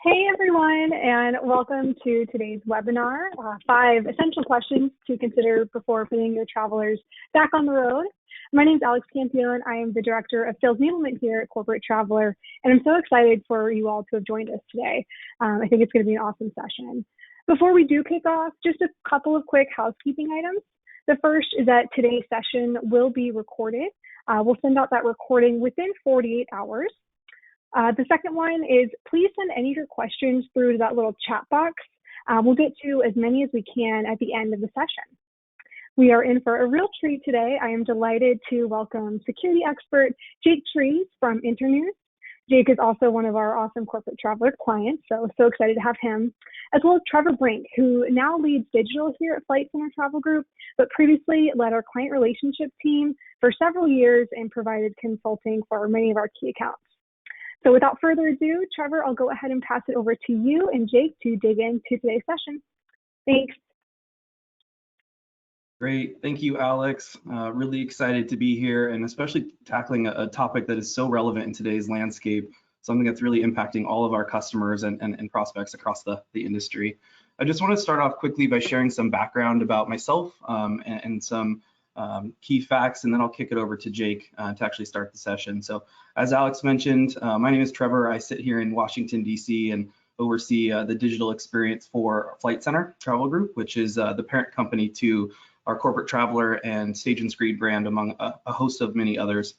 Hey everyone, and welcome to today's webinar, 5 essential questions to consider before putting your travelers back on the road. My name is Alex Campione. I am the Director of Sales Enablement here at Corporate Traveler, and I'm so excited for you all to have joined us today. I think it's going to be an awesome session. Before we do kick off, just a couple of quick housekeeping items. The first is that today's session will be recorded. We'll send out that recording within 48 hours. The second one is please send any of your questions through to that little chat box. We'll get to as many as we can at the end of the session. We are in for a real treat today. I am delighted to welcome security expert Jake Trees from Internews. Jake is also one of our awesome Corporate Traveler clients, so excited to have him, as well as Trevor Brink, who now leads digital here at Flight Centre Travel Group, but previously led our client relationship team for several years and provided consulting for many of our key accounts. So without further ado, Trevor, I'll go ahead and pass it over to you and Jake to dig into today's session. Thanks. Great, thank you, Alex. Really excited to be here and especially tackling a topic that is so relevant in today's landscape, something that's really impacting all of our customers and prospects across the industry. I just want to start off quickly by sharing some background about myself and some key facts, and then I'll kick it over to Jake to actually start the session. So as Alex mentioned, my name is Trevor. I sit here in Washington, D.C. and oversee the digital experience for Flight Centre Travel Group, which is the parent company to our Corporate Traveler and Stage and Screed brand, among a host of many others.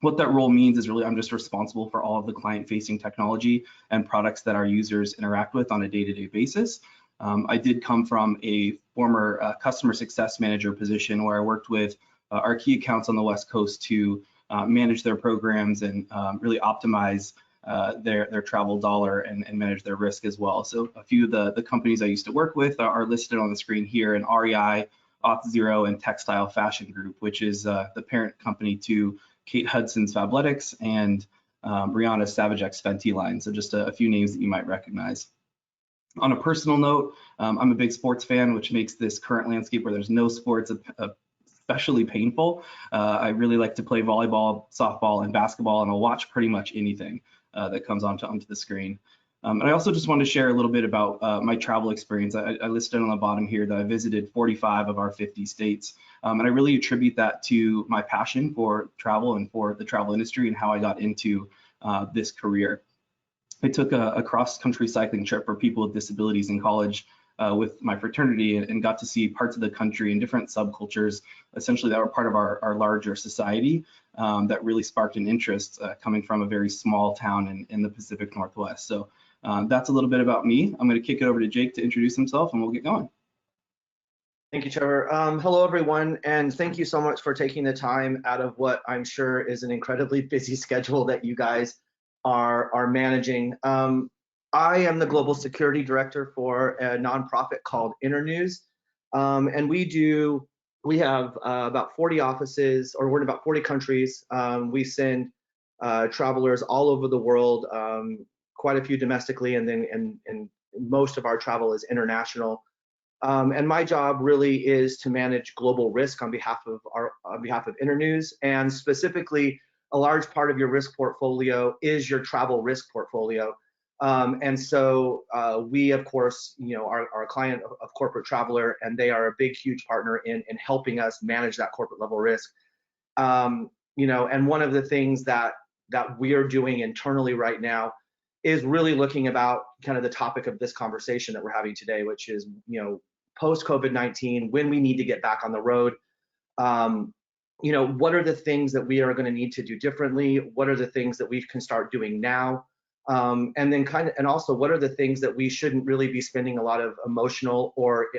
What that role means is really I'm just responsible for all of the client-facing technology and products that our users interact with on a day-to-day basis. I did come from a former customer success manager position where I worked with our key accounts on the West Coast to manage their programs and really optimize their travel dollar and manage their risk as well. So a few of the companies I used to work with are listed on the screen here in REI, Auth0, and Textile Fashion Group, which is the parent company to Kate Hudson's Fabletics and Rihanna's Savage X Fenty line. So just a few names that you might recognize. On a personal note, I'm a big sports fan, which makes this current landscape where there's no sports especially painful. I really like to play volleyball, softball, and basketball, and I'll watch pretty much anything that comes onto the screen. And I also just wanted to share a little bit about my travel experience. I listed on the bottom here that I visited 45 of our 50 states, and I really attribute that to my passion for travel and for the travel industry and how I got into this career. I took a cross-country cycling trip for people with disabilities in college with my fraternity and got to see parts of the country and different subcultures, essentially that were part of our larger society that really sparked an interest coming from a very small town in the Pacific Northwest. So that's a little bit about me. I'm going to kick it over to Jake to introduce himself and we'll get going. Thank you, Trevor. Hello, everyone, and thank you so much for taking the time out of what I'm sure is an incredibly busy schedule that you guys are managing. I am the Global Security Director for a nonprofit called Internews, and we have about 40 offices, or we're in about 40 countries. We send travelers all over the world, quite a few domestically, and then most of our travel is international. And my job really is to manage global risk on behalf of Internews, and specifically a large part of your risk portfolio is your travel risk portfolio. And so we, of course, are a client of Corporate Traveler, and they are a big, huge partner in helping us manage that corporate level risk. And one of the things that we are doing internally right now is really looking about kind of the topic of this conversation that we're having today, which is, post COVID-19, when we need to get back on the road. What are the things that we are going to need to do differently? What are the things that we can start doing now? And then and also, what are the things that we shouldn't really be spending a lot of emotional or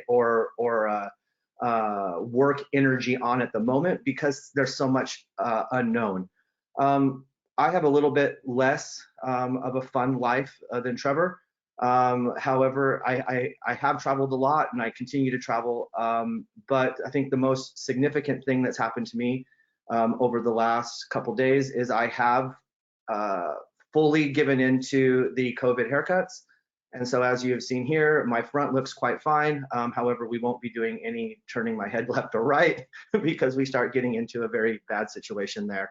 work energy on at the moment because there's so much unknown. I have a little bit less of a fun life than Trevor. However, I have traveled a lot and I continue to travel, but I think the most significant thing that's happened to me over the last couple days is I have fully given into the COVID haircuts. And so as you have seen here, my front looks quite fine. However, we won't be doing any turning my head left or right because we start getting into a very bad situation there.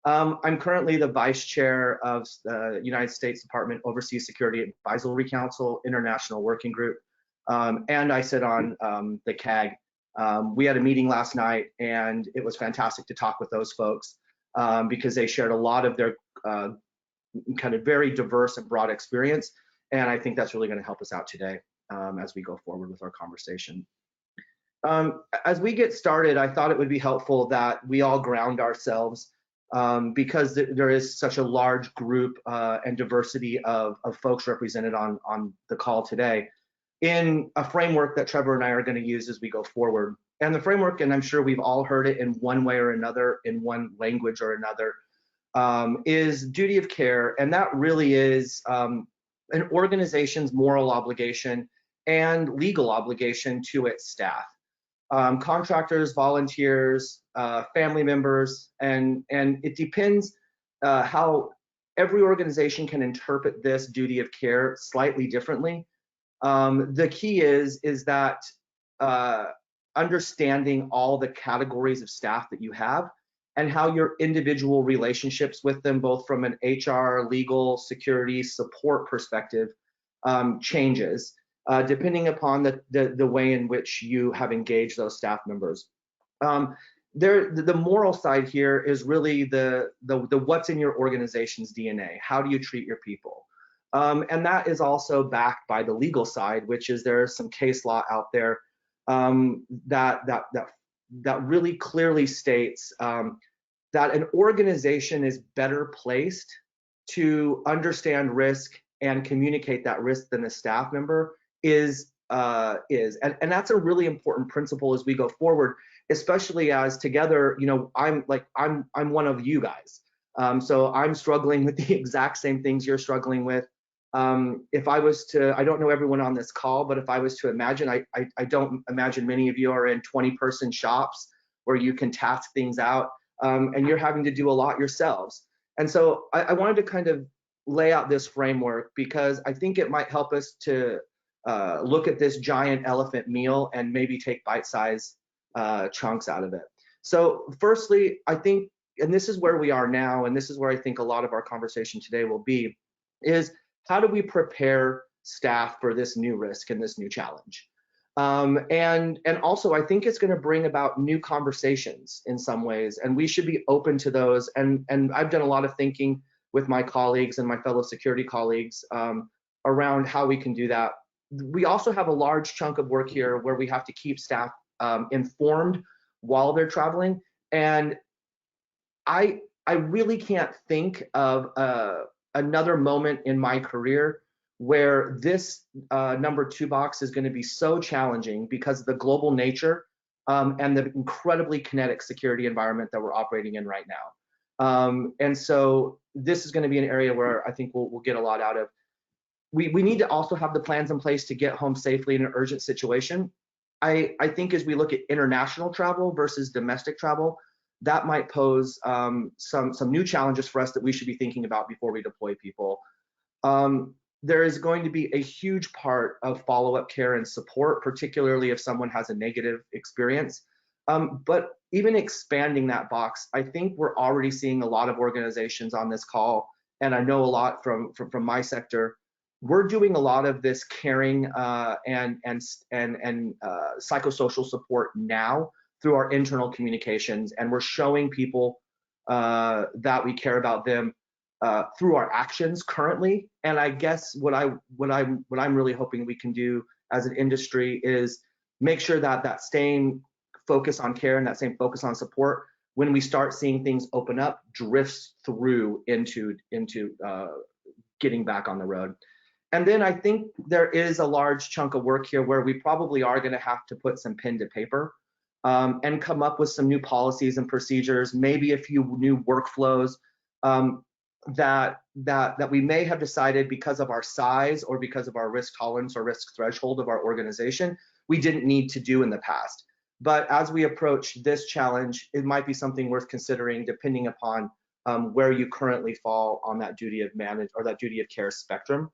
I'm currently the vice chair of the United States Department Overseas Security Advisory Council International Working Group, and I sit on the CAG. We had a meeting last night, and it was fantastic to talk with those folks because they shared a lot of their kind of very diverse and broad experience, and I think that's really going to help us out today as we go forward with our conversation. As we get started, I thought it would be helpful that we all ground ourselves because there is such a large group and diversity of folks represented on the call today in a framework that Trevor and I are going to use as we go forward. And the framework, and I'm sure we've all heard it in one way or another, in one language or another, is duty of care. And that really is an organization's moral obligation and legal obligation to its staff. Contractors, volunteers, family members, and it depends how every organization can interpret this duty of care slightly differently. The key is that understanding all the categories of staff that you have and how your individual relationships with them, both from an HR, legal, security, support perspective, changes. Depending upon the way in which you have engaged those staff members. The moral side here is really the what's in your organization's DNA. How do you treat your people? And that is also backed by the legal side, which is there's some case law out there that really clearly states that an organization is better placed to understand risk and communicate that risk than a staff member is and that's a really important principle as we go forward, especially as together, you know, I'm one of you guys, so I'm struggling with the exact same things you're struggling with. If I was to, I don't know everyone on this call, but if I was to imagine, I don't imagine many of you are in 20-person shops where you can task things out, and you're having to do a lot yourselves. And so I wanted to kind of lay out this framework because I think it might help us to look at this giant elephant meal and maybe take bite-sized chunks out of it. So firstly, I think, and this is where we are now, and this is where I think a lot of our conversation today will be, is how do we prepare staff for this new risk and this new challenge? And also, I think it's going to bring about new conversations in some ways, and we should be open to those. And I've done a lot of thinking with my colleagues and my fellow security colleagues around how we can do that. We also have a large chunk of work here where we have to keep staff informed while they're traveling. And I really can't think of another moment in my career where this number 2 box is going to be so challenging because of the global nature and the incredibly kinetic security environment that we're operating in right now. And so this is going to be an area where I think we'll get a lot out of. We need to also have the plans in place to get home safely in an urgent situation. I think as we look at international travel versus domestic travel, that might pose some new challenges for us that we should be thinking about before we deploy people. There is going to be a huge part of follow-up care and support, particularly if someone has a negative experience. But even expanding that box, I think we're already seeing a lot of organizations on this call, and I know a lot from my sector. We're doing a lot of this caring and psychosocial support now through our internal communications, and we're showing people that we care about them through our actions currently. And I guess what I'm really hoping we can do as an industry is make sure that that same focus on care and that same focus on support, when we start seeing things open up, drifts through into getting back on the road. And then I think there is a large chunk of work here where we probably are going to have to put some pen to paper and come up with some new policies and procedures, maybe a few new workflows that we may have decided because of our size or because of our risk tolerance or risk threshold of our organization, we didn't need to do in the past. But as we approach this challenge, it might be something worth considering depending upon where you currently fall on that duty of manage or that duty of care spectrum.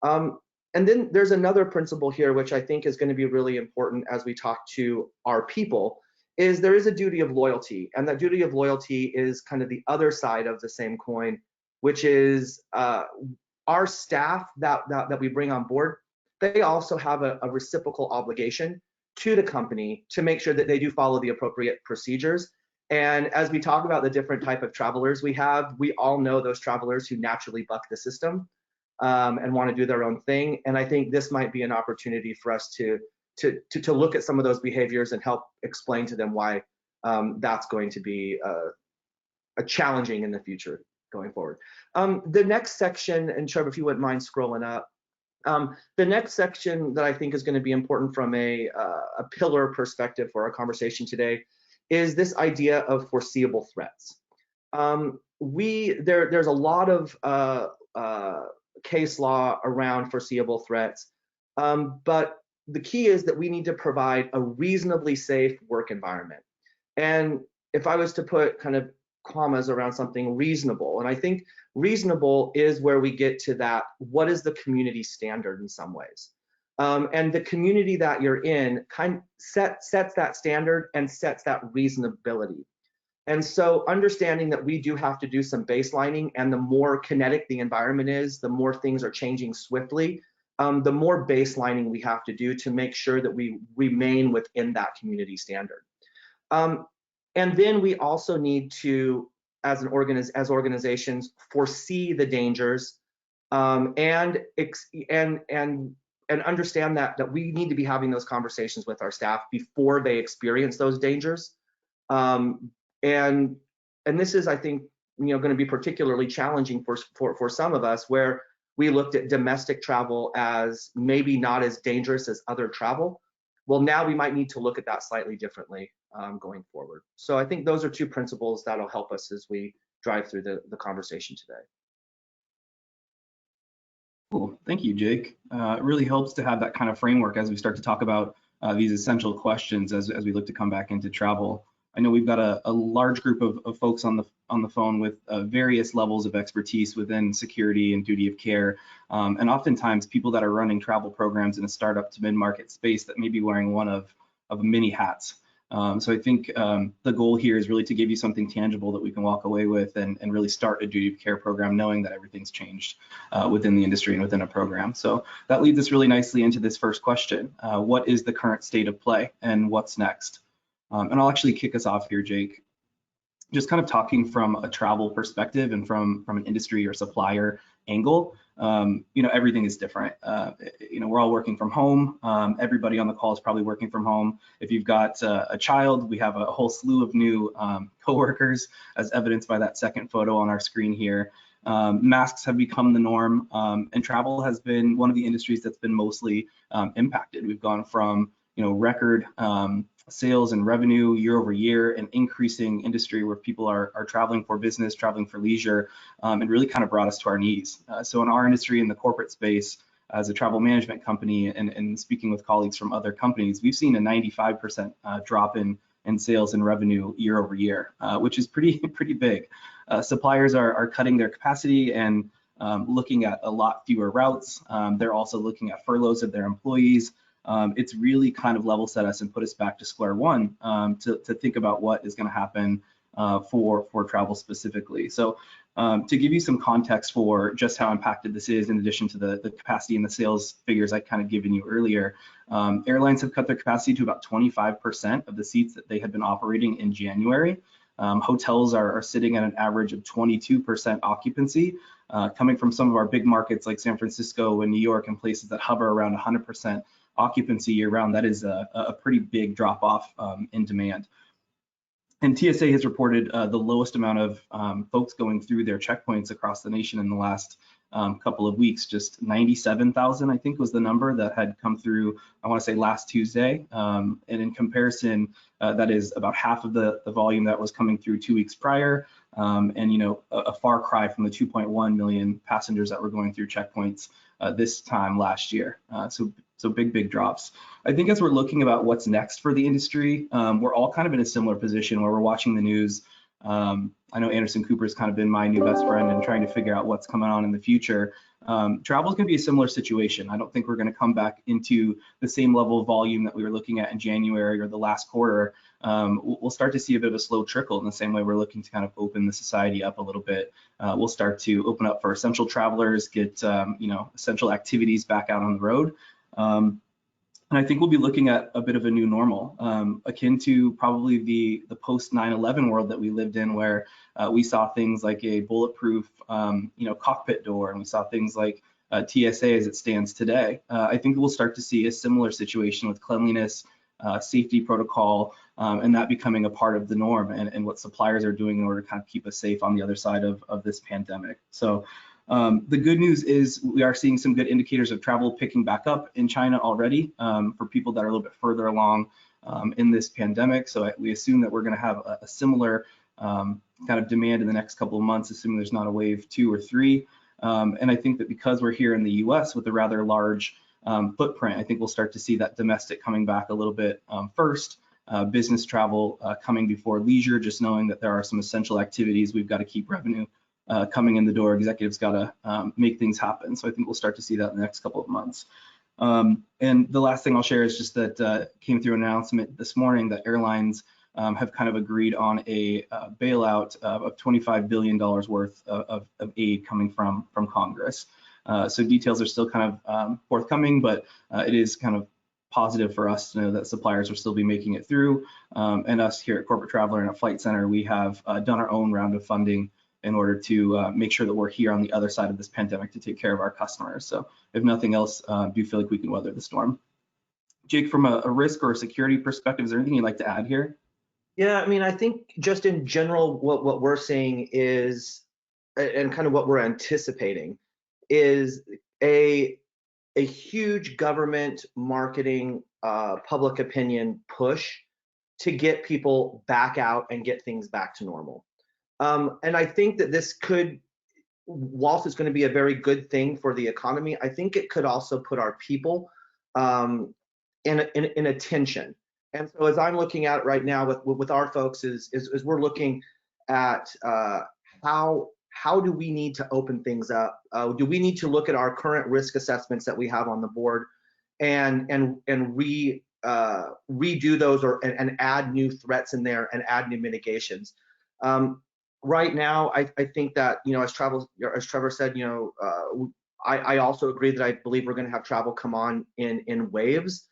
And then there's another principle here, which I think is going to be really important as we talk to our people, is there is a duty of loyalty, and that duty of loyalty is kind of the other side of the same coin, which is our staff that we bring on board. They also have a reciprocal obligation to the company to make sure that they do follow the appropriate procedures. And as we talk about the different type of travelers we have, we all know those travelers who naturally buck the system and want to do their own thing. And I think this might be an opportunity for us to look at some of those behaviors and help explain to them why that's going to be a challenging in the future going forward. The next section, and Trevor, if you wouldn't mind scrolling up, the next section that I think is going to be important from a pillar perspective for our conversation today is this idea of foreseeable threats. There's a lot of case law around foreseeable threats, but the key is that we need to provide a reasonably safe work environment. And if I was to put kind of commas around something reasonable, and I think reasonable is where we get to that, what is the community standard in some ways? And the community that you're in kind of sets that standard and sets that reasonability. And so understanding that we do have to do some baselining, and the more kinetic the environment is, the more things are changing swiftly, the more baselining we have to do to make sure that we remain within that community standard. And then we also need to, as organizations, foresee the dangers and understand that we need to be having those conversations with our staff before they experience those dangers. And this is, I think, going to be particularly challenging for some of us, where we looked at domestic travel as maybe not as dangerous as other travel. Well, now we might need to look at that slightly differently going forward. So I think those are two principles that'll help us as we drive through the conversation today. Cool, thank you, Jake. It really helps to have that kind of framework as we start to talk about these essential questions as we look to come back into travel. I know we've got a large group of folks on the phone with various levels of expertise within security and duty of care, and oftentimes people that are running travel programs in a startup to mid-market space that may be wearing one of many hats. So I think the goal here is really to give you something tangible that we can walk away with and really start a duty of care program knowing that everything's changed within the industry and within a program. So that leads us really nicely into this first question. What is the current state of play and what's next? And I'll actually kick us off here, Jake. Just kind of talking from a travel perspective and from an industry or supplier angle, everything is different. We're all working from home. Everybody on the call is probably working from home. If you've got a child, we have a whole slew of new coworkers, as evidenced by that second photo on our screen here. Masks have become the norm, and travel has been one of the industries that's been mostly impacted. We've gone from record sales and revenue year over year, an increasing industry where people are traveling for business, traveling for leisure, and really kind of brought us to our knees. So in our industry, in the corporate space, as a travel management company and speaking with colleagues from other companies, we've seen a 95% drop in sales and revenue year over year, which is pretty big. Suppliers are cutting their capacity and looking at a lot fewer routes. They're also looking at furloughs of their employees. It's really kind of level set us and put us back to square one to think about what is going to happen for travel specifically. So to give you some context for just how impacted this is, in addition to the capacity and the sales figures I kind of given you earlier, airlines have cut their capacity to about 25% of the seats that they had been operating in January. Hotels are sitting at an average of 22% occupancy, coming from some of our big markets like San Francisco and New York and places that hover around 100% occupancy year round. That is a pretty big drop off in demand. And TSA has reported the lowest amount of folks going through their checkpoints across the nation in the last couple of weeks. Just 97,000, I think, was the number that had come through, I want to say last Tuesday. And in comparison, that is about half of the volume that was coming through 2 weeks prior. And, a far cry from the 2.1 million passengers that were going through checkpoints this time last year. So big drops. I think as we're looking about what's next for the industry, we're all kind of in a similar position where we're watching the news. I know Anderson Cooper's kind of been my new best friend and trying to figure out what's coming on in the future. Travel is going to be a similar situation. I don't think we're going to come back into the same level of volume that we were looking at in January or the last quarter. We'll start to see a bit of a slow trickle in the same way we're looking to kind of open the society up a little bit. We'll start to open up for essential travelers, get essential activities back out on the road. And I think we'll be looking at a bit of a new normal, akin to probably the post 9/11 world that we lived in, where we saw things like a bulletproof, cockpit door, and we saw things like TSA as it stands today. I think we'll start to see a similar situation with cleanliness, safety protocol, and that becoming a part of the norm, and what suppliers are doing in order to kind of keep us safe on the other side of this pandemic. So. The good news is we are seeing some good indicators of travel picking back up in China already for people that are a little bit further along in this pandemic. So we assume that we're going to have a similar kind of demand in the next couple of months, assuming there's not a wave 2 or 3. And I think that because we're here in the US with a rather large footprint, I think we'll start to see that domestic coming back a little bit first. Business travel coming before leisure, just knowing that there are some essential activities we've got to keep revenue coming in the door. Executives got to make things happen. So I think we'll start to see that in the next couple of months. And the last thing I'll share is just that came through an announcement this morning that airlines have kind of agreed on a bailout of $25 billion worth of aid coming from Congress. So details are still kind of forthcoming, but it is kind of positive for us to know that suppliers will still be making it through. And us here at Corporate Traveler and at Flight Centre, we have done our own round of funding in order to make sure that we're here on the other side of this pandemic to take care of our customers. So if nothing else, do feel like we can weather the storm. Jake, from a risk or a security perspective, is there anything you'd like to add here? Yeah, I mean, I think just in general, what we're seeing is, and kind of what we're anticipating, is a huge government marketing, public opinion push to get people back out and get things back to normal. And I think that this could, whilst it's going to be a very good thing for the economy, I think it could also put our people in a tension. And so as I'm looking at it right now with our folks is we're looking at how do we need to open things up? Do we need to look at our current risk assessments that we have on the board and redo those and add new threats in there and add new mitigations? Right now, I think that, as Trevor said, I also agree that I believe we're going to have travel come on in waves,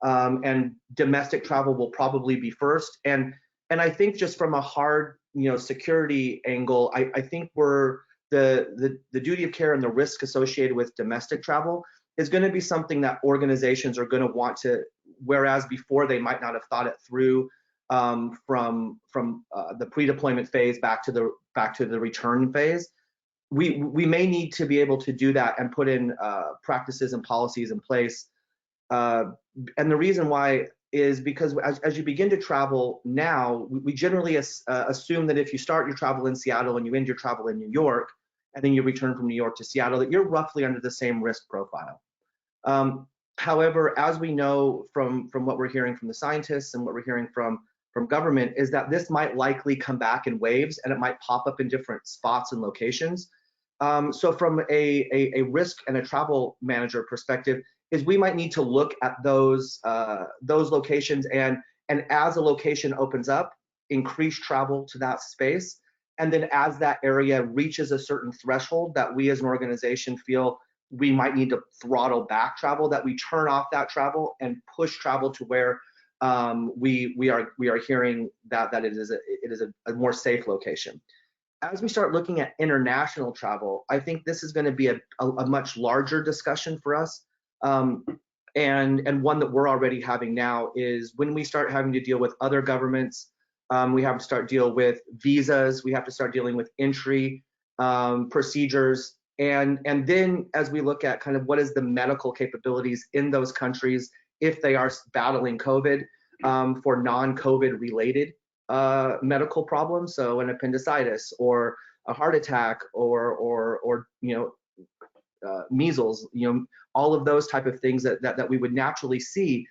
and domestic travel will probably be first. And I think just from a hard, security angle, I think the duty of care and the risk associated with domestic travel is going to be something that organizations are going to want to, whereas before they might not have thought it through. From the pre-deployment phase back to the return phase, we may need to be able to do that and put in practices and policies in place. And the reason why is because as you begin to travel now, we generally assume that if you start your travel in Seattle and you end your travel in New York, and then you return from New York to Seattle, that you're roughly under the same risk profile. However, as we know from what we're hearing from the scientists and what we're hearing from government, is that this might likely come back in waves and it might pop up in different spots and locations. So from a risk and a travel manager perspective, is we might need to look at those locations and as a location opens up, increase travel to that space. And then as that area reaches a certain threshold that we as an organization feel we might need to throttle back travel, that we turn off that travel and push travel to where we are hearing that it is a more safe location. As we start looking at international travel, I think this is going to be a much larger discussion for us, and one that we're already having now is when we start having to deal with other governments, we have to start deal with visas, we have to start dealing with entry procedures, and then as we look at kind of what is the medical capabilities in those countries if they are battling COVID, for non-COVID related medical problems, so an appendicitis or a heart attack or measles, all of those type of things that we would naturally see,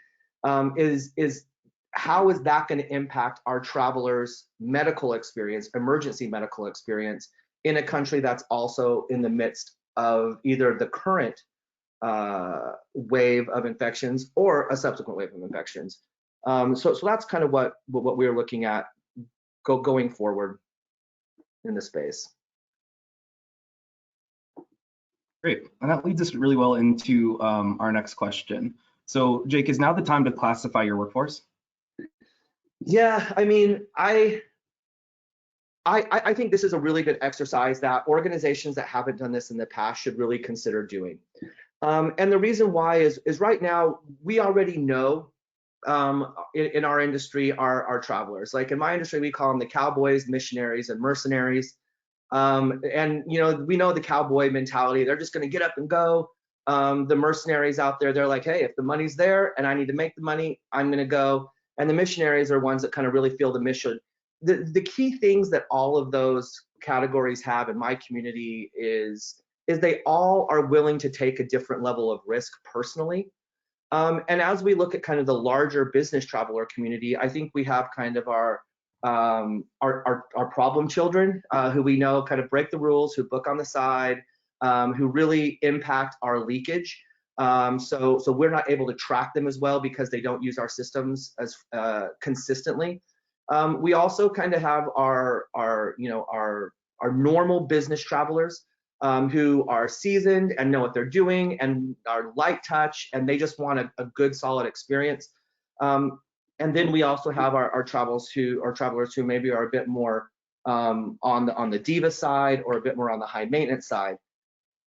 is how is that going to impact our travelers' medical experience, emergency medical experience, in a country that's also in the midst of either the current wave of infections or a subsequent wave of infections. So that's kind of what we're looking at going forward in the space. Great, and that leads us really well into our next question. So Jake, is now the time to classify your workforce? Yeah, I mean, I think this is a really good exercise that organizations that haven't done this in the past should really consider doing. And the reason why is right now we already know in our industry our travelers. Like in my industry, we call them the cowboys, missionaries, and mercenaries. And you know, we know the cowboy mentality. They're just going to get up and go. The mercenaries out there, they're like, hey, if the money's there and I need to make the money, I'm going to go. And the missionaries are ones that kind of really feel the mission. The key things that all of those categories have in my community is they all are willing to take a different level of risk personally. And as we look at kind of the larger business traveler community, I think we have kind of our problem children who we know kind of break the rules, who book on the side, who really impact our leakage. So we're not able to track them as well because they don't use our systems as consistently. We also kind of have our normal business travelers who are seasoned and know what they're doing and are light touch, and they just want a good solid experience. And then we also have our travelers who maybe are a bit more on the diva side or a bit more on the high maintenance side.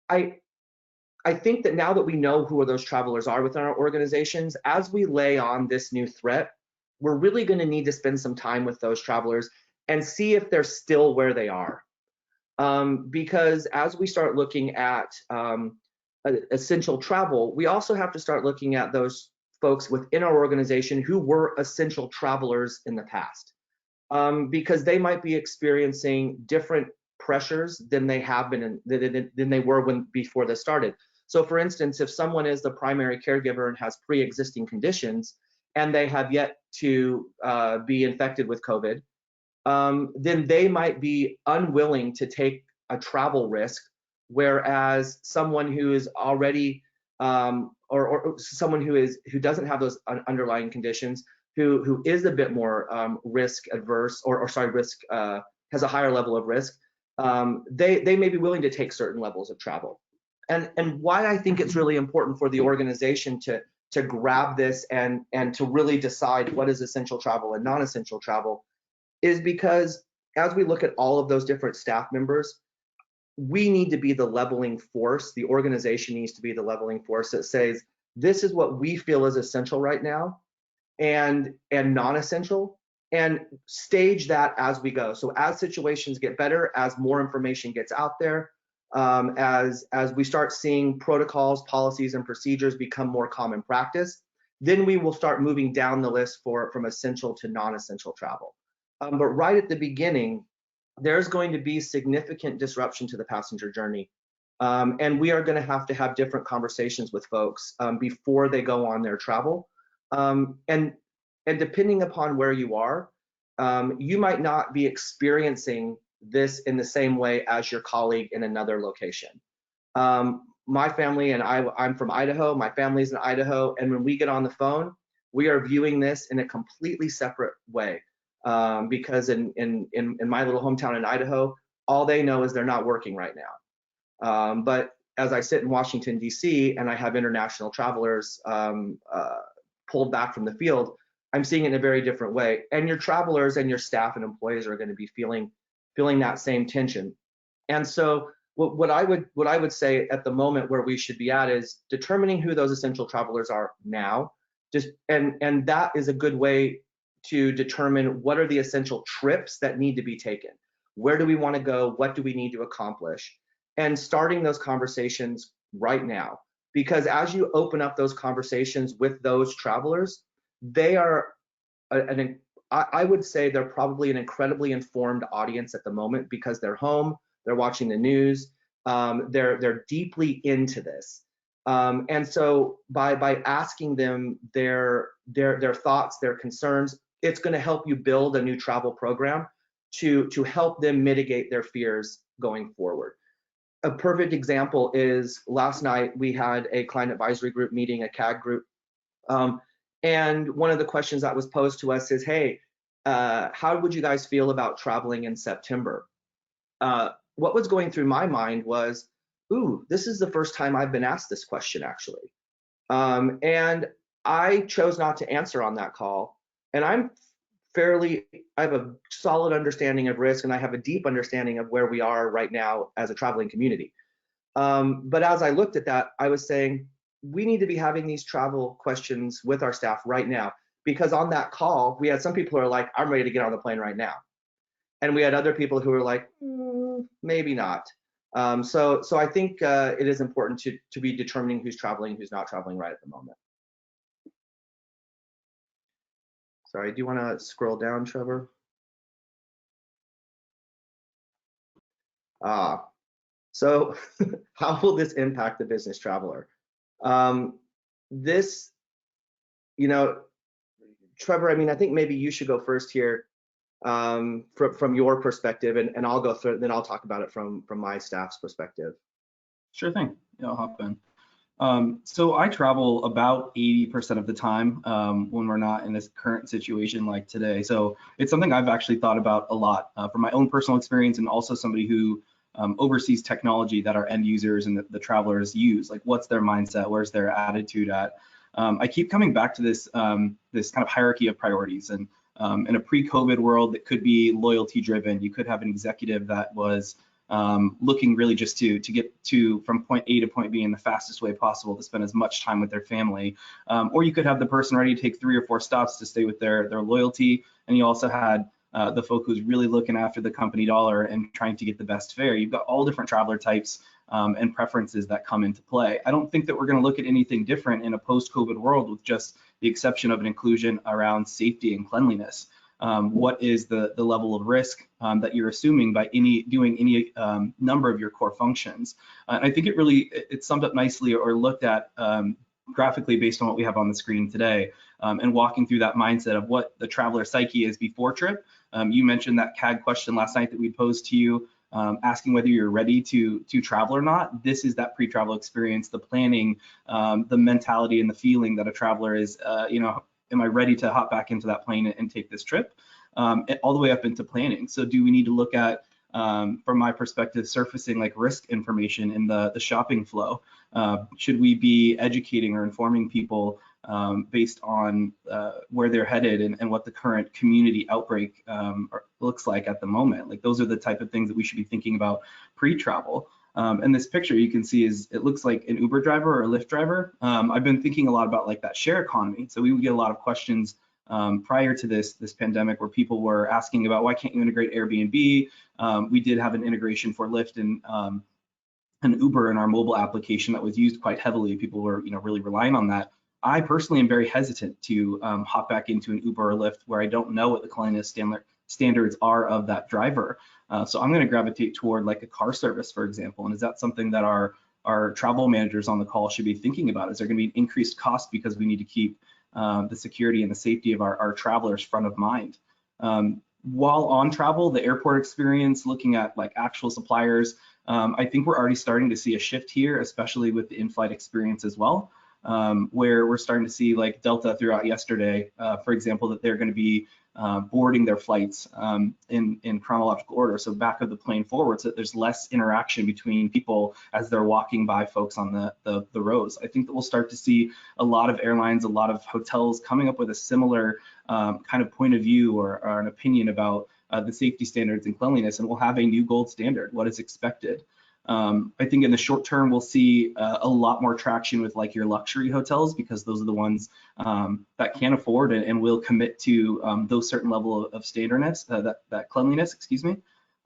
I think that now that we know who those travelers are within our organizations, as we lay on this new threat, we're really going to need to spend some time with those travelers and see if they're still where they are. Because as we start looking at essential travel, we also have to start looking at those folks within our organization who were essential travelers in the past, because they might be experiencing different pressures than they have been than they were before this started. So for instance, if someone is the primary caregiver and has pre-existing conditions and they have yet to be infected with COVID, then they might be unwilling to take a travel risk, whereas someone who is already or someone who doesn't have those underlying conditions, who is a bit more risk adverse risk has a higher level of risk, they may be willing to take certain levels of travel. And why I think it's really important for the organization to grab this and to really decide what is essential travel and non-essential travel is because as we look at all of those different staff members, we need to be the leveling force. The organization needs to be the leveling force that says, this is what we feel is essential right now and non-essential, and stage that as we go. So as situations get better, as more information gets out there, as we start seeing protocols, policies, and procedures become more common practice, then we will start moving down the list from essential to non-essential travel. But right at the beginning, there's going to be significant disruption to the passenger journey. And we are going to have different conversations with folks before they go on their travel. And depending upon where you are, you might not be experiencing this in the same way as your colleague in another location. My family and I'm from Idaho, my family's in Idaho, and when we get on the phone, we are viewing this in a completely separate way. Because in my little hometown in Idaho, all they know is they're not working right now. But as I sit in Washington, D.C., and I have international travelers pulled back from the field, I'm seeing it in a very different way. And your travelers and your staff and employees are going to be feeling that same tension. And so what I would say at the moment where we should be at is determining who those essential travelers are now. And that is a good way to determine what are the essential trips that need to be taken. Where do we want to go? What do we need to accomplish? And starting those conversations right now. Because as you open up those conversations with those travelers, they are, I would say they're probably an incredibly informed audience at the moment because they're home, they're watching the news, they're deeply into this. And so by asking them their thoughts, their concerns, it's going to help you build a new travel program to help them mitigate their fears going forward. A perfect example is last night we had a client advisory group meeting, a CAG group. And one of the questions that was posed to us is, hey, how would you guys feel about traveling in September? What was going through my mind was, ooh, this is the first time I've been asked this question, actually. And I chose not to answer on that call. And I have a solid understanding of risk, and I have a deep understanding of where we are right now as a traveling community. But as I looked at that, I was saying, we need to be having these travel questions with our staff right now, because on that call, we had some people who are like, I'm ready to get on the plane right now. And we had other people who were like, maybe not. So I think it is important to be determining who's traveling, who's not traveling right at the moment. Sorry, do you want to scroll down, Trevor? So how will this impact the business traveler? This, Trevor, I mean, I think maybe you should go first here from your perspective, and I'll go through, then I'll talk about it from my staff's perspective. Sure thing. Yeah, I'll hop in. So I travel about 80% of the time when we're not in this current situation like today. So it's something I've actually thought about a lot from my own personal experience, and also somebody who oversees technology that our end users and the travelers use. Like, what's their mindset? Where's their attitude at? I keep coming back to this this kind of hierarchy of priorities. And in a pre-COVID world, that could be loyalty driven. You could have an executive that was looking really just to get from point A to point B in the fastest way possible, to spend as much time with their family. Or you could have the person ready to take 3 or 4 stops to stay with their loyalty. And you also had the folk who's really looking after the company dollar and trying to get the best fare. You've got all different traveler types and preferences that come into play. I don't think that we're going to look at anything different in a post-COVID world, with just the exception of an inclusion around safety and cleanliness. What is the level of risk that you're assuming by doing any number of your core functions? And I think it's summed up nicely, or looked at graphically based on what we have on the screen today, and walking through that mindset of what the traveler psyche is before trip. You mentioned that CAG question last night that we posed to you, asking whether you're ready to travel or not. This is that pre-travel experience, the planning, the mentality and the feeling that a traveler is, am I ready to hop back into that plane and take this trip? All the way up into planning. So do we need to look at, from my perspective, surfacing like risk information in the shopping flow? Should we be educating or informing people based on where they're headed and what the current community outbreak looks like at the moment? Like, those are the type of things that we should be thinking about pre-travel. And this picture you can see it looks like an Uber driver or a Lyft driver. I've been thinking a lot about like that share economy. So we would get a lot of questions prior to this pandemic, where people were asking about, why can't you integrate Airbnb? We did have an integration for Lyft and Uber in our mobile application that was used quite heavily. People were really relying on that. I personally am very hesitant to hop back into an Uber or Lyft where I don't know what the cleanliness standards are of that driver. So I'm going to gravitate toward like a car service, for example. And is that something that our travel managers on the call should be thinking about? Is there going to be an increased cost because we need to keep the security and the safety of our travelers front of mind? While on travel, the airport experience, looking at like actual suppliers, I think we're already starting to see a shift here, especially with the in-flight experience as well, where we're starting to see like Delta throughout yesterday, for example, that they're going to be boarding their flights in chronological order, so back of the plane forward, so that there's less interaction between people as they're walking by folks on the rows. I think that we'll start to see a lot of airlines, a lot of hotels coming up with a similar kind of point of view or an opinion about the safety standards and cleanliness, and we'll have a new gold standard, what is expected. I think in the short term, we'll see a lot more traction with like your luxury hotels, because those are the ones that can afford and will commit to those certain level of standardness, that cleanliness, excuse me,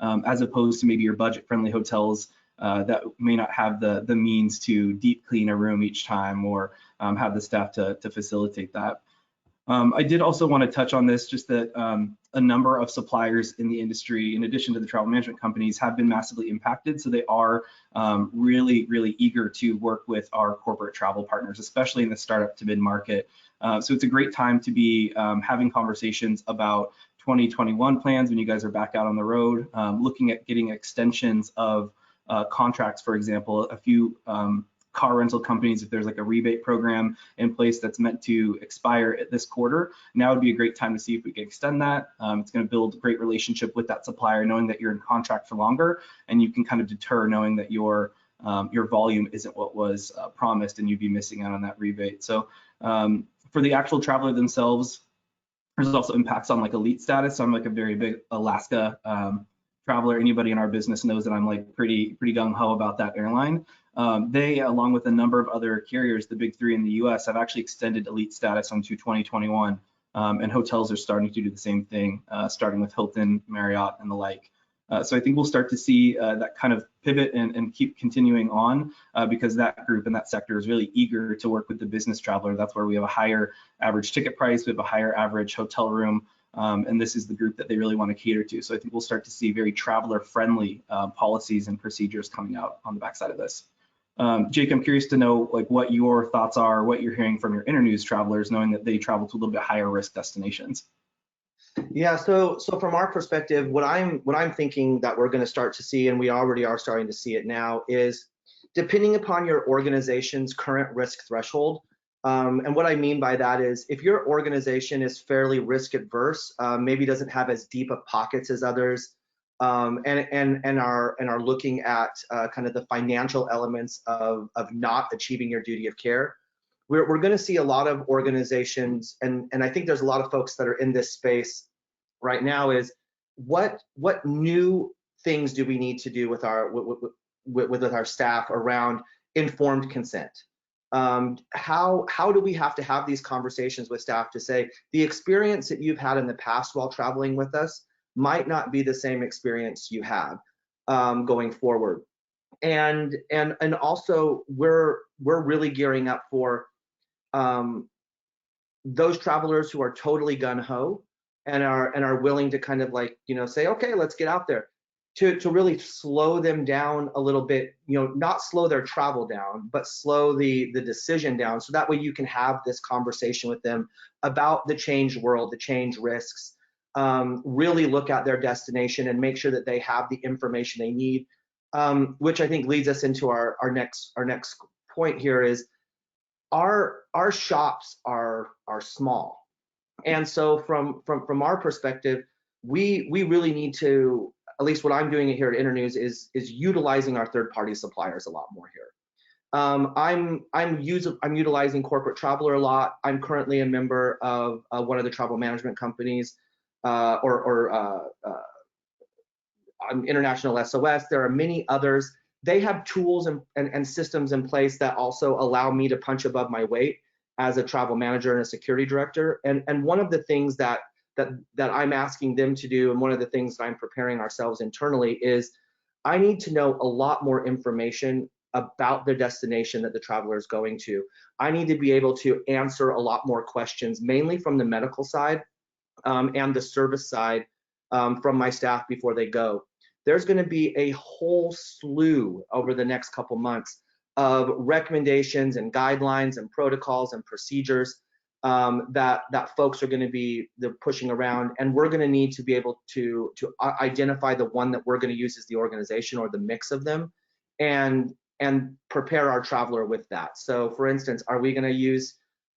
as opposed to maybe your budget-friendly hotels that may not have the means to deep clean a room each time or have the staff to facilitate that. I did also want to touch on this, just that a number of suppliers in the industry, in addition to the travel management companies, have been massively impacted. So they are really, really eager to work with our corporate travel partners, especially in the startup to mid-market. So it's a great time to be having conversations about 2021 plans when you guys are back out on the road, looking at getting extensions of contracts, for example. A few car rental companies, if there's like a rebate program in place that's meant to expire at this quarter, now would be a great time to see if we can extend that. It's going to build a great relationship with that supplier, knowing that you're in contract for longer, and you can kind of deter knowing that your volume isn't what was promised and you'd be missing out on that rebate. So for the actual traveler themselves, there's also impacts on like elite status. So I'm like a very big Alaska traveler. Anybody in our business knows that I'm like pretty gung-ho about that airline. They, along with a number of other carriers, the big three in the US, have actually extended elite status onto 2021, and hotels are starting to do the same thing, starting with Hilton, Marriott, and the like. So I think we'll start to see that kind of pivot and keep continuing on because that group and that sector is really eager to work with the business traveler. That's where we have a higher average ticket price, we have a higher average hotel room, and this is the group that they really want to cater to. So I think we'll start to see very traveler-friendly policies and procedures coming out on the backside of this. Jake, I'm curious to know like what your thoughts are, what you're hearing from your Internews travelers, knowing that they travel to a little bit higher risk destinations. Yeah, so from our perspective, what I'm thinking that we're going to start to see, and we already are starting to see it now, is depending upon your organization's current risk threshold. And what I mean by that is if your organization is fairly risk adverse, maybe doesn't have as deep of pockets as others, and are looking at kind of the financial elements of not achieving your duty of care, we're going to see a lot of organizations, and I think there's a lot of folks that are in this space right now, is what new things do we need to do with our staff around informed consent? How do we have to have these conversations with staff to say the experience that you've had in the past while traveling with us might not be the same experience you have going forward, and also we're really gearing up for those travelers who are totally gung-ho and are willing to kind of like, you know, say, okay, let's get out there, to really slow them down a little bit, you know, not slow their travel down, but slow the decision down, so that way you can have this conversation with them about the changed world, the changed risks, really look at their destination and make sure that they have the information they need, which I think leads us into our next point here is our shops are small, and so from our perspective, we really need to, at least what I'm doing here at Internews is utilizing our third-party suppliers a lot more here. I'm utilizing Corporate Traveler a lot. I'm currently a member of one of the travel management companies, International SOS. There are many others. They have tools and systems in place that also allow me to punch above my weight as a travel manager and a security director. And one of the things that I'm asking them to do, and one of the things that I'm preparing ourselves internally, is I need to know a lot more information about the destination that the traveler is going to. I need to be able to answer a lot more questions, mainly from the medical side and the service side from my staff before they go. There's going to be a whole slew over the next couple months of recommendations and guidelines and protocols and procedures that folks are going to be pushing around, and we're going to need to be able to identify the one that we're going to use as the organization, or the mix of them, and prepare our traveler with that. So for instance, are we going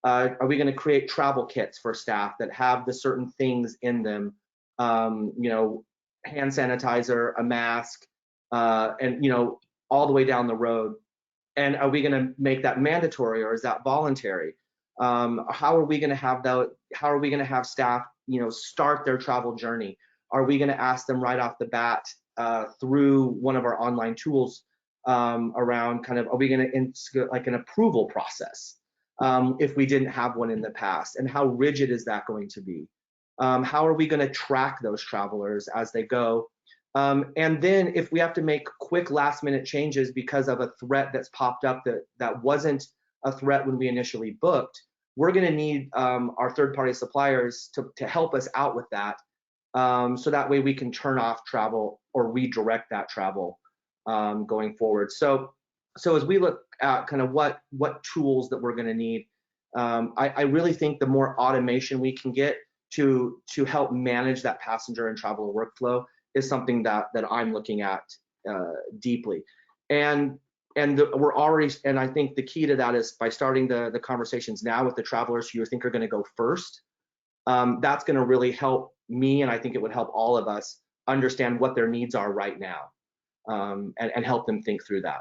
to create travel kits for staff that have the certain things in them, you know, hand sanitizer, a mask, and, you know, all the way down the road? And are we going to make that mandatory, or is that voluntary? How are we going to have that? How are we going to have staff, you know, start their travel journey? Are we going to ask them right off the bat through one of our online tools around kind of, are we going to instigate like an approval process if we didn't have one in the past? And how rigid is that going to be? How are we going to track those travelers as they go? And then if we have to make quick last-minute changes because of a threat that's popped up that wasn't a threat when we initially booked, we're going to need our third-party suppliers to help us out with that, so that way we can turn off travel or redirect that travel going forward. So as we look at kind of what tools that we're going to need, I really think the more automation we can get to help manage that passenger and traveler workflow is something that I'm looking at deeply. And we're already, and I think the key to that is by starting the conversations now with the travelers who you think are going to go first. That's going to really help me, and I think it would help all of us understand what their needs are right now, and help them think through that.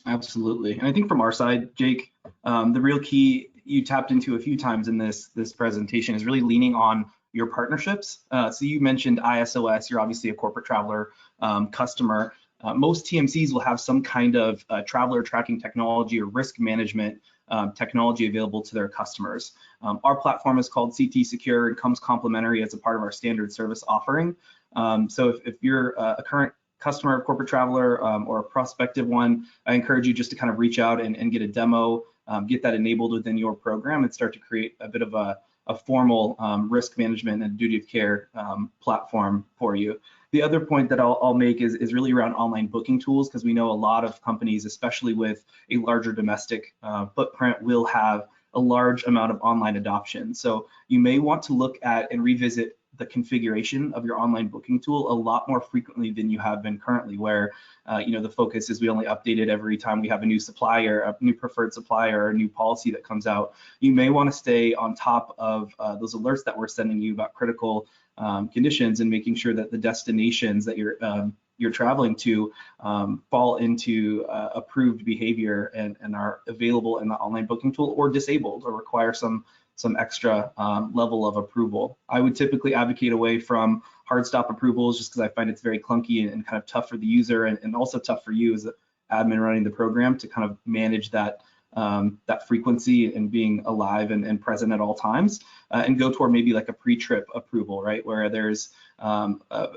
Absolutely. And I think from our side, Jake, the real key you tapped into a few times in this presentation is really leaning on your partnerships. So you mentioned ISOS, you're obviously a corporate traveler customer. Most TMCs will have some kind of traveler tracking technology or risk management technology available to their customers. Our platform is called CT Secure and comes complimentary as a part of our standard service offering. So if you're a current customer of Corporate Traveler or a prospective one, I encourage you just to kind of reach out and get a demo, get that enabled within your program and start to create a bit of a formal risk management and duty of care platform for you. The other point that I'll make is really around online booking tools, because we know a lot of companies, especially with a larger domestic footprint, will have a large amount of online adoption. So you may want to look at and revisit the configuration of your online booking tool a lot more frequently than you have been currently, where the focus is we only update it every time we have a new supplier, a new preferred supplier, or a new policy that comes out. You may want to stay on top of those alerts that we're sending you about critical conditions and making sure that the destinations that you're traveling to fall into approved behavior and are available in the online booking tool, or disabled or require some extra level of approval. I would typically advocate away from hard stop approvals just because I find it's very clunky and kind of tough for the user, and also tough for you as an admin running the program to kind of manage that frequency and being alive and present at all times, and go toward maybe like a pre-trip approval, right, where there's a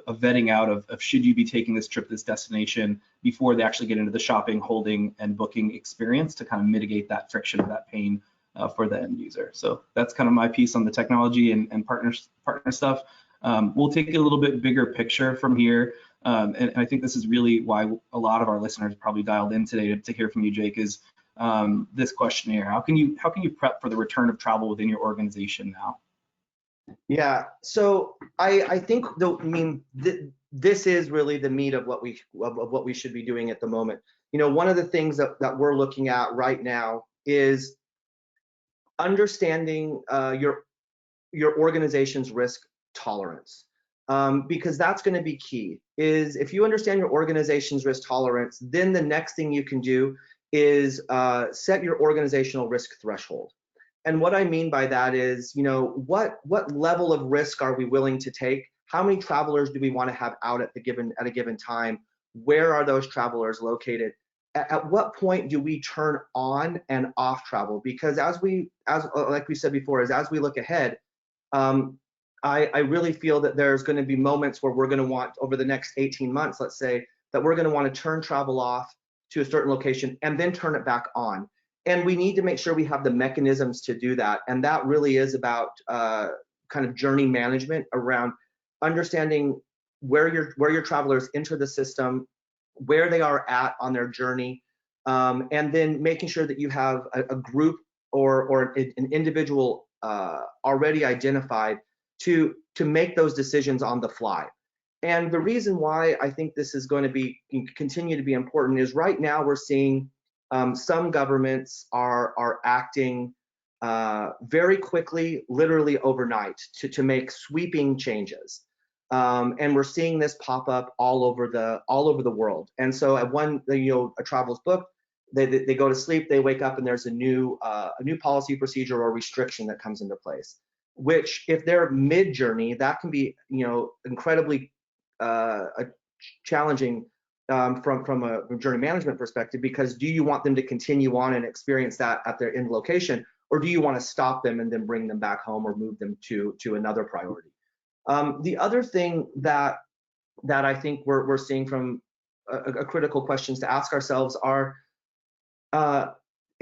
vetting out of should you be taking this trip, this destination, before they actually get into the shopping, holding, and booking experience to kind of mitigate that friction or that pain for the end user. So that's kind of my piece on the technology and partner stuff. We'll take a little bit bigger picture from here, and I think this is really why a lot of our listeners probably dialed in today to hear from you, Jake, is this question here. How can you prep for the return of travel within your organization now? Yeah, so I think this is really the meat of what we should be doing at the moment. One of the things that we're looking at right now is understanding your organization's risk tolerance, because that's going to be key. Is if you understand your organization's risk tolerance, then the next thing you can do is set your organizational risk threshold. And what I mean by that is, what level of risk are we willing to take? How many travelers do we want to have out at a given time? Where are those travelers located? At what point do we turn on and off travel? Because like we said before, as we look ahead, I really feel that there's going to be moments where we're going to want, over the next 18 months, let's say, that we're going to want to turn travel off to a certain location and then turn it back on. And we need to make sure we have the mechanisms to do that. And that really is about kind of journey management around understanding where your travelers enter the system, where they are at on their journey, and then making sure that you have a group or an individual already identified to make those decisions on the fly. And the reason why I think this is going to continue to be important is right now we're seeing some governments are acting very quickly, literally overnight, to make sweeping changes. And we're seeing this pop up all over the world. And so at a travel's booked, they go to sleep, they wake up, and there's a new policy, procedure, or restriction that comes into place. Which, if they're mid-journey, that can be incredibly challenging from a journey management perspective, because do you want them to continue on and experience that at their end location, or do you want to stop them and then bring them back home or move them to another priority? The other thing that I think we're seeing from a critical questions to ask ourselves are,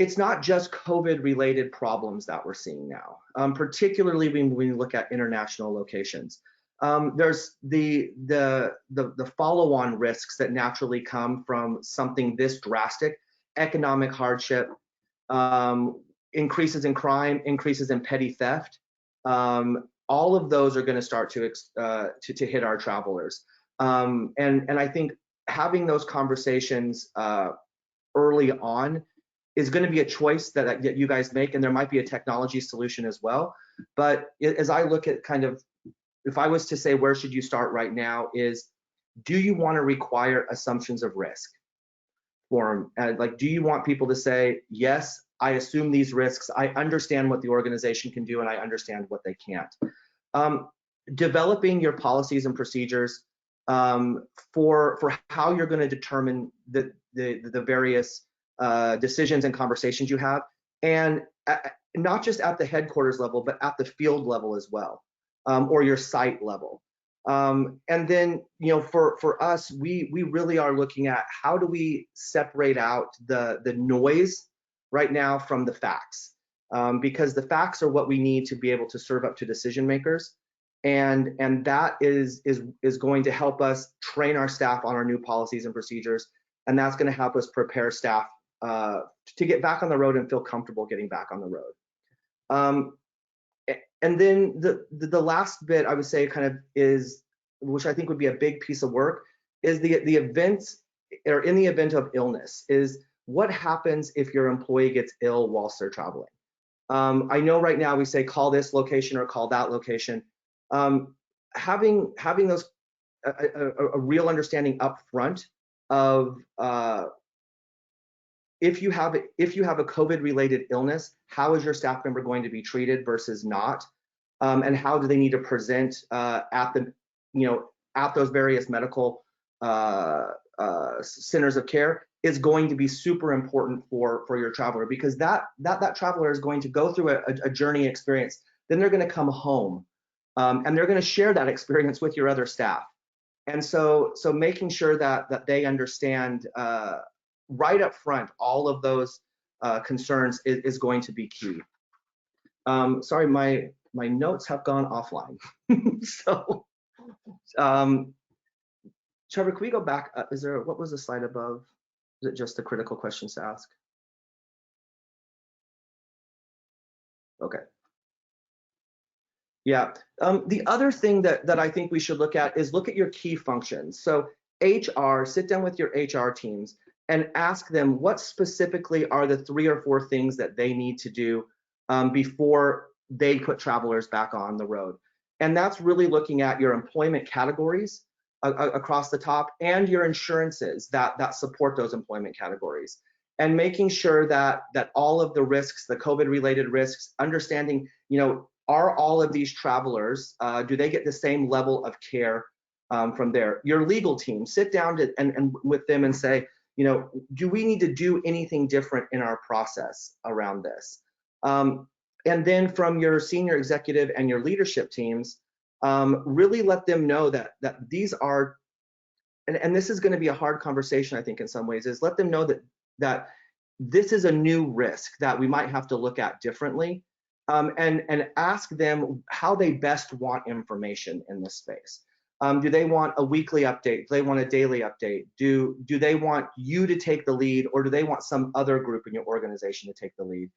it's not just COVID-related problems that we're seeing now, particularly when we look at international locations. There's the follow-on risks that naturally come from something this drastic: economic hardship, increases in crime, increases in petty theft. All of those are going to start to hit our travelers. And I think having those conversations early on is going to be a choice that you guys make, and there might be a technology solution as well. But as I look at kind of, if I was to say where should you start right now, is do you want to require assumptions of risk for them? Like, do you want people to say, yes, I assume these risks, I understand what the organization can do, and I understand what they can't. Developing your policies and procedures for how you're going to determine the various decisions and conversations you have, and not just at the headquarters level, but at the field level as well, or your site level. And then, you know, for us, we really are looking at how do we separate out the noise right now from the facts, because the facts are what we need to be able to serve up to decision makers, and that is going to help us train our staff on our new policies and procedures, and that's going to help us prepare staff to get back on the road and feel comfortable getting back on the road. And then the last bit I would say kind of is, which I think would be a big piece of work, is the events, or in the event of illness, is what happens if your employee gets ill whilst they're traveling. I know right now we say call this location or call that location. Having those a real understanding up front of if you have a COVID-related illness, how is your staff member going to be treated versus not, and how do they need to present at those various medical centers of care, is going to be super important for your traveler, because that traveler is going to go through a journey experience. Then they're going to come home, and they're going to share that experience with your other staff. And so making sure that they understand right up front all of those concerns is going to be key. Sorry, my notes have gone offline. So Trevor, can we go back? What was the slide above? Is it just the critical questions to ask? Okay. Yeah. The other thing that I think we should look at is look at your key functions. So HR, sit down with your HR teams and ask them what specifically are the 3 or 4 things that they need to do before they put travelers back on the road. And that's really looking at your employment categories across the top, and your insurances that support those employment categories, and making sure that all of the risks, the COVID-related risks, understanding, you know, are all of these travelers, do they get the same level of care from there? Your legal team, sit down and with them and say, you know, do we need to do anything different in our process around this? And then from your senior executive and your leadership teams, really let them know that these are, and this is going to be a hard conversation, I think, in some ways, is let them know that this is a new risk that we might have to look at differently, and ask them how they best want information in this space. Do they want a weekly update? Do they want a daily update? Do they want you to take the lead, or do they want some other group in your organization to take the lead?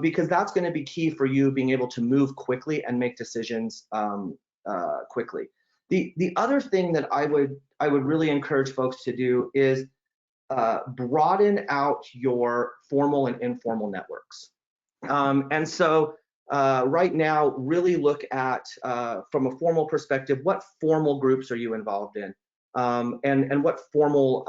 Because that's going to be key for you being able to move quickly and make decisions quickly. The other thing that I would really encourage folks to do is broaden out your formal and informal networks. And so right now, really look at, from a formal perspective, what formal groups are you involved in, and what formal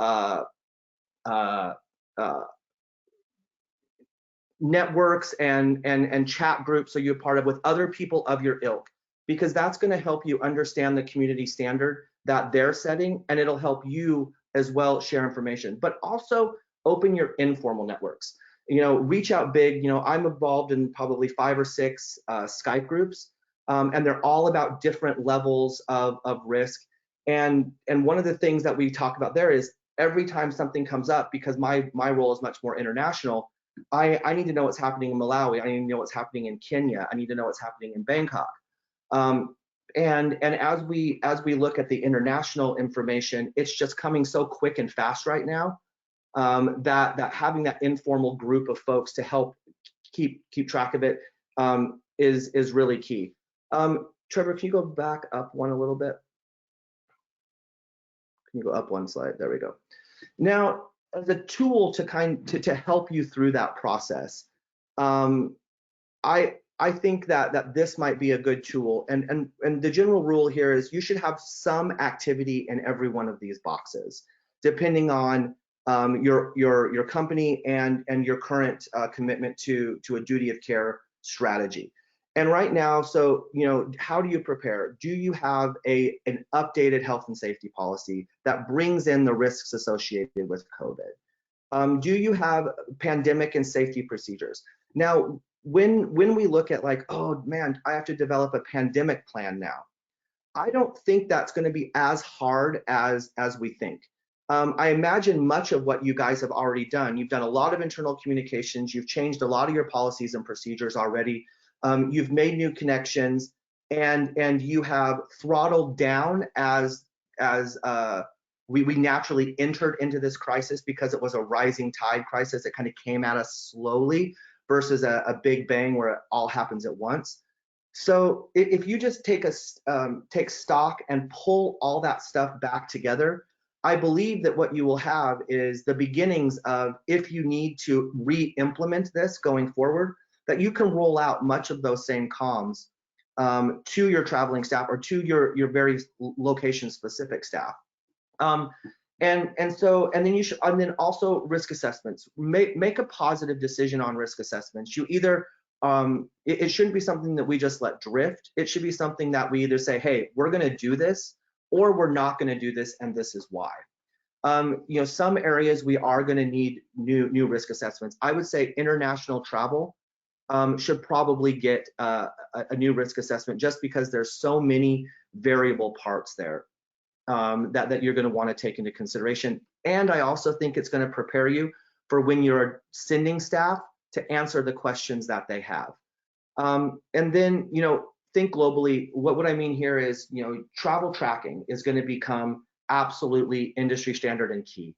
networks and chat groups are you a part of with other people of your ilk, because that's going to help you understand the community standard that they're setting, and it'll help you as well share information. But also open your informal networks. You know, reach out big. You know, I'm involved in probably 5 or 6 Skype groups, and they're all about different levels of risk. And one of the things that we talk about there is every time something comes up, because my role is much more international, I need to know what's happening in Malawi. I need to know what's happening in Kenya. I need to know what's happening in Bangkok. And as we look at the international information, it's just coming so quick and fast right now, that having that informal group of folks to help keep track of it is really key. Trevor, can you go back up one a little bit? Can you go up one slide? There we go. Now, as a tool to help you through that process, I think that this might be a good tool. And the general rule here is you should have some activity in every one of these boxes, depending on your company and your current commitment to a duty of care strategy. And right now, so how do you prepare? Do you have an updated health and safety policy that brings in the risks associated with COVID? Do you have pandemic and safety procedures? Now, when we look at like, oh man, I have to develop a pandemic plan now, I don't think that's going to be as hard as we think. I imagine much of what you guys have already done. You've done a lot of internal communications. You've changed a lot of your policies and procedures already. You've made new connections, and you have throttled down as we naturally entered into this crisis, because it was a rising tide crisis. It kind of came at us slowly versus a big bang where it all happens at once. So if you just take stock and pull all that stuff back together, I believe that what you will have is the beginnings of, if you need to re-implement this going forward, that you can roll out much of those same comms to your traveling staff or to your very location-specific staff. And then you should, and then also risk assessments. Make a positive decision on risk assessments. You either it shouldn't be something that we just let drift. It should be something that we either say, hey, we're going to do this, or we're not going to do this, and this is why. Some areas we are going to need new risk assessments. I would say international travel should probably get a new risk assessment, just because there's so many variable parts there that you're going to want to take into consideration. And I also think it's going to prepare you for when you're sending staff to answer the questions that they have. And then, think globally. What I mean here is, travel tracking is going to become absolutely industry standard and key.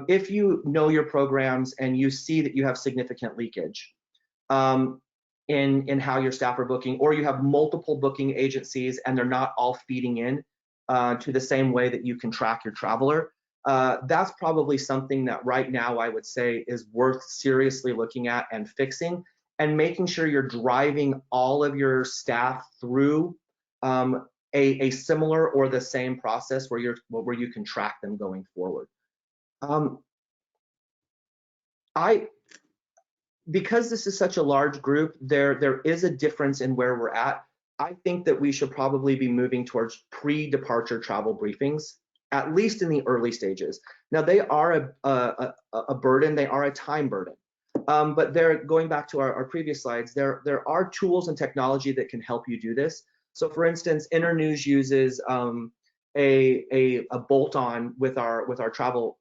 If you know your programs and you see that you have significant leakage in how your staff are booking, or you have multiple booking agencies and they're not all feeding in to the same way that you can track your traveler, that's probably something that right now I would say is worth seriously looking at and fixing, and making sure you're driving all of your staff through a similar or the same process where you can track them going forward. Because this is such a large group, there is a difference in where we're at. I think that we should probably be moving towards pre-departure travel briefings, at least in the early stages. Now, they are a burden, they are a time burden. But they're, going back to our previous slides, there are tools and technology that can help you do this. So for instance, Internews uses a bolt-on with our travel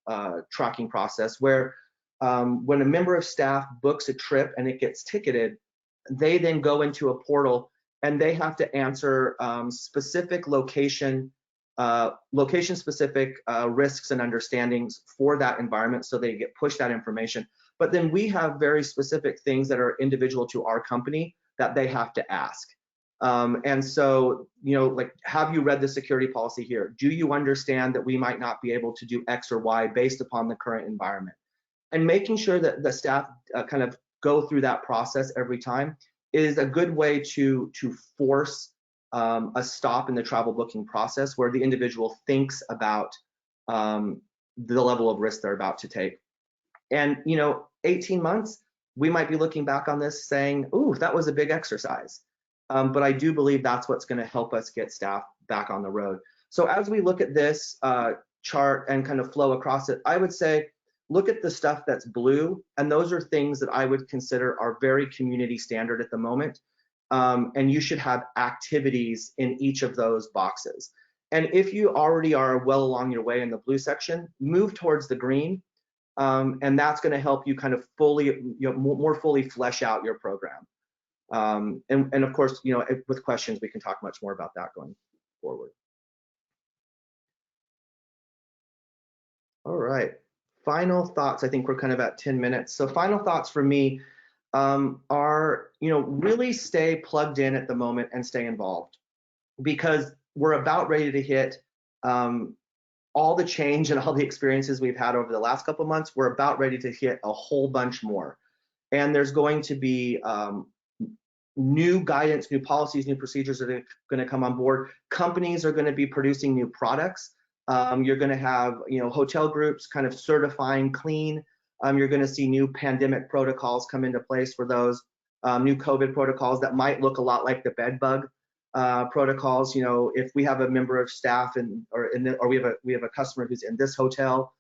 tracking process, where when a member of staff books a trip and it gets ticketed, they then go into a portal and they have to answer specific location-specific risks and understandings for that environment, so they get pushed that information. But then we have very specific things that are individual to our company that they have to ask. And so, like, have you read the security policy here? Do you understand that we might not be able to do X or Y based upon the current environment? And making sure that the staff kind of go through that process every time is a good way to force a stop in the travel booking process, where the individual thinks about the level of risk they're about to take. And 18 months, we might be looking back on this saying, ooh, that was a big exercise. But I do believe that's what's going to help us get staff back on the road. So as we look at this chart and kind of flow across it, I would say, look at the stuff that's blue, and those are things that I would consider are very community standard at the moment. And you should have activities in each of those boxes. And if you already are well along your way in the blue section, move towards the green. And that's going to help you kind of fully, more fully flesh out your program. And of course, with questions, we can talk much more about that going forward. All right, final thoughts. I think we're kind of at 10 minutes. So final thoughts for me are, really stay plugged in at the moment and stay involved, because we're about ready to hit all the change and all the experiences we've had over the last couple of months. We're about ready to hit a whole bunch more. And there's going to be new guidance, new policies, new procedures that are going to come on board. Companies are going to be producing new products. You're going to have, hotel groups kind of certifying clean. You're going to see new pandemic protocols come into place for those, new COVID protocols that might look a lot like the bed bug protocols. If we have a member of staff or we have a customer who's in this hotel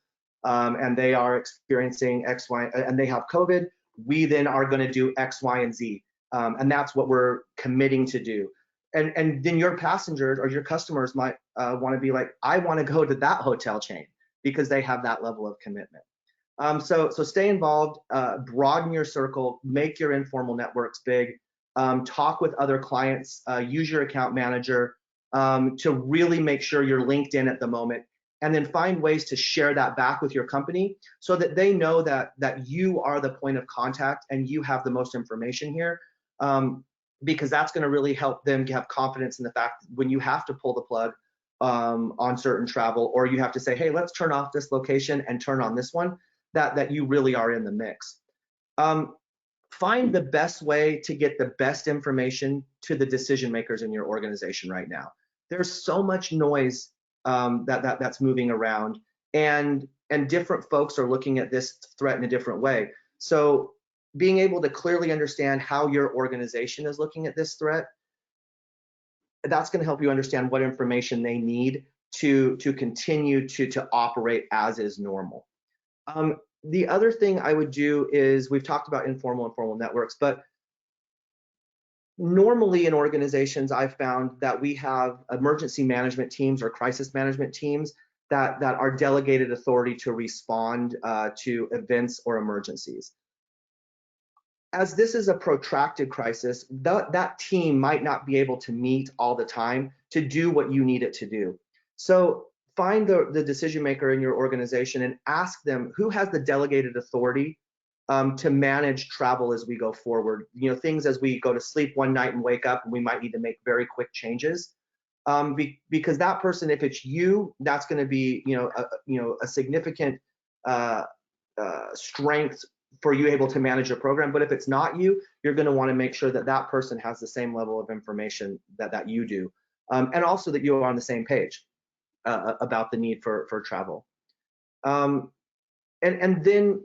and they are experiencing X, Y, and they have COVID, we then are going to do X, Y, and Z. And that's what we're committing to do. And then your passengers or your customers might want to be like, I want to go to that hotel chain because they have that level of commitment. So stay involved, broaden your circle, make your informal networks big, talk with other clients, use your account manager to really make sure you're linked in at the moment, and then find ways to share that back with your company so that they know that you are the point of contact and you have the most information here. Because that's going to really help them have confidence in the fact that when you have to pull the plug on certain travel, or you have to say, hey, let's turn off this location and turn on this one, that you really are in the mix. Find the best way to get the best information to the decision makers in your organization right now. There's so much noise that's moving around, and different folks are looking at this threat in a different way. So being able to clearly understand how your organization is looking at this threat, that's going to help you understand what information they need to continue to operate as is normal. The other thing I would do is, we've talked about informal and formal networks, but normally in organizations, I've found that we have emergency management teams or crisis management teams that are delegated authority to respond to events or emergencies. As this is a protracted crisis, that team might not be able to meet all the time to do what you need it to do. So find the decision maker in your organization and ask them who has the delegated authority to manage travel as we go forward. Things as we go to sleep one night and wake up, and we might need to make very quick changes. Because that person, if it's you, that's going to be a significant strength for you able to manage your program. But if it's not you, you're going to want to make sure that person has the same level of information that you do, and also that you are on the same page about the need for travel. And then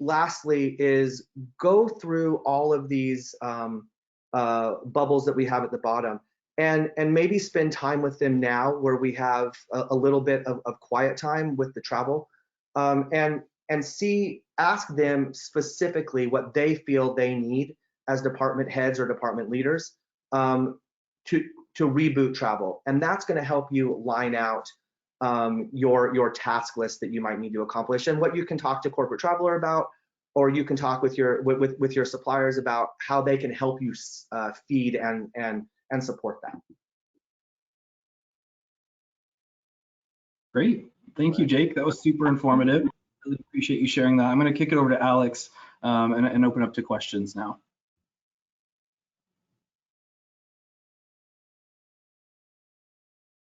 lastly is go through all of these bubbles that we have at the bottom, and maybe spend time with them now where we have a little bit of quiet time with the travel, and ask them specifically what they feel they need as department heads or department leaders to reboot travel. And that's going to help you line out your task list that you might need to accomplish, and what you can talk to Corporate Traveler about, or you can talk with your suppliers about how they can help you feed and support that. Great. Thank you, Jake. That was super informative. Really appreciate you sharing that. I'm going to kick it over to Alex and open up to questions now.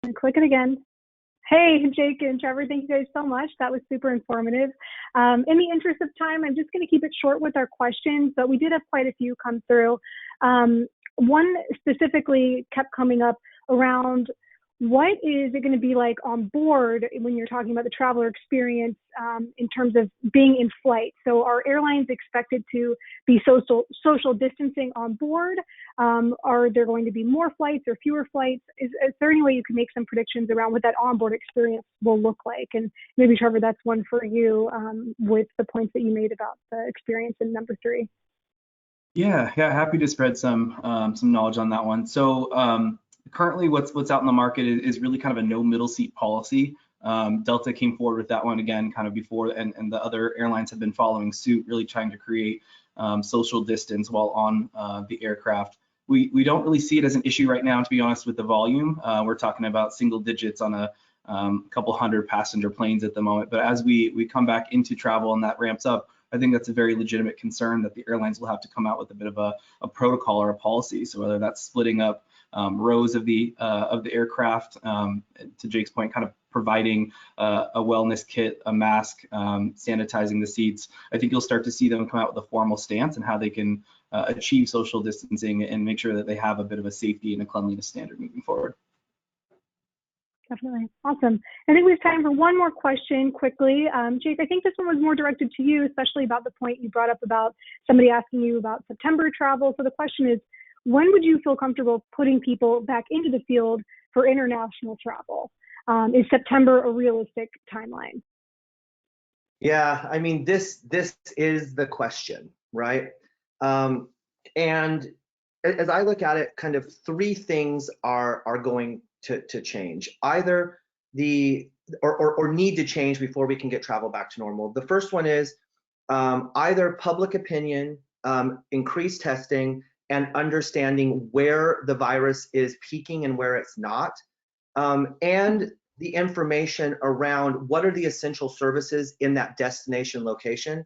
And click it again. Hey, Jake and Trevor, thank you guys so much. That was super informative. In the interest of time, I'm just going to keep it short with our questions, but we did have quite a few come through. One specifically kept coming up around what is it going to be like on board when you're talking about the traveler experience in terms of being in flight? So are airlines expected to be social distancing on board? Are there going to be more flights or fewer flights? Is there any way you can make some predictions around what that onboard experience will look like? And maybe, Trevor, that's one for you with the points that you made about the experience in number 3. Yeah, happy to spread some knowledge on that one. So currently what's out in the market is really kind of a no middle seat policy. Delta came forward with that one again kind of before, and the other airlines have been following suit, really trying to create social distance while on the aircraft. We don't really see it as an issue right now, to be honest, with the volume. We're talking about single digits on a couple hundred passenger planes at the moment. But as we come back into travel and that ramps up, I think that's a very legitimate concern that the airlines will have to come out with a bit of a protocol or a policy. So whether that's splitting up rows of the aircraft, to Jake's point, kind of providing a wellness kit, a mask, sanitizing the seats. I think you'll start to see them come out with a formal stance and how they can achieve social distancing and make sure that they have a bit of a safety and a cleanliness standard moving forward. Definitely. Awesome. I think we have time for one more question quickly. Jake, I think this one was more directed to you, especially about the point you brought up about somebody asking you about September travel. So the question is, when would you feel comfortable putting people back into the field for international travel? Is September a realistic timeline? Yeah, I mean, this is the question, right? And as I look at it, kind of three things are going to change, either or need to change before we can get travel back to normal. The first one is either public opinion, increased testing, and understanding where the virus is peaking and where it's not, and the information around what are the essential services in that destination location,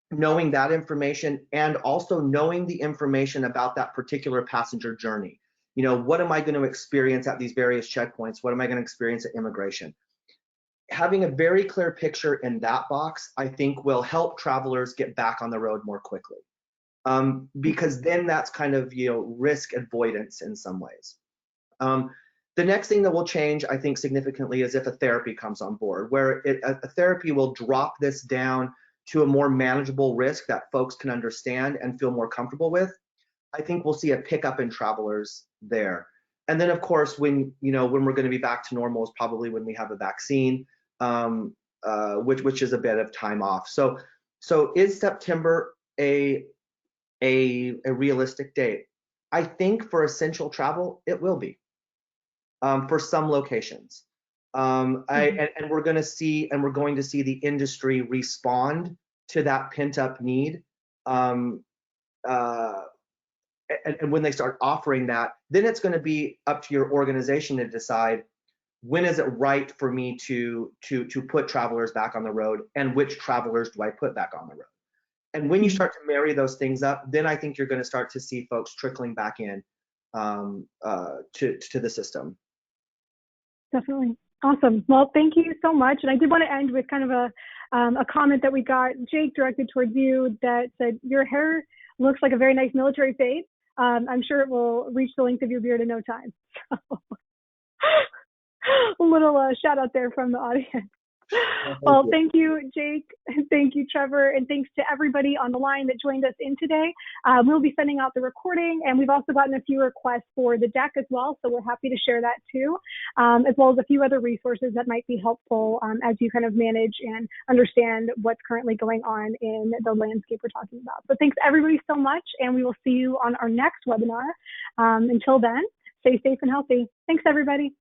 knowing that information, and also knowing the information about that particular passenger journey. You know, what am I going to experience at these various checkpoints? What am I going to experience at immigration? Having a very clear picture in that box, I think, will help travelers get back on the road more quickly. Because then that's kind of, you know, risk avoidance in some ways. The next thing that will change, I think, significantly is if a therapy comes on board, where a therapy will drop this down to a more manageable risk that folks can understand and feel more comfortable with. I think we'll see a pickup in travelers there. And then, of course, when we're going to be back to normal is probably when we have a vaccine, which is a bit of time off. So is September a realistic date? I think for essential travel, it will be. For some locations, and we're going to see the industry respond to that pent-up need. And when they start offering that, then it's going to be up to your organization to decide when is it right for me to put travelers back on the road, and which travelers do I put back on the road. And when you start to marry those things up, then I think you're going to start to see folks trickling back in to the system. Definitely. Awesome. Well, thank you so much. And I did want to end with kind of a comment that we got, Jake, directed towards you, that said, your hair looks like a very nice military fade. I'm sure it will reach the length of your beard in no time. So a little shout out there from the audience. Well, thank you, Jake. Thank you, Trevor. And thanks to everybody on the line that joined us in today. We'll be sending out the recording, and we've also gotten a few requests for the deck as well. So we're happy to share that too, as well as a few other resources that might be helpful as you kind of manage and understand what's currently going on in the landscape we're talking about. So thanks everybody so much, and we will see you on our next webinar. Until then, stay safe and healthy. Thanks, everybody.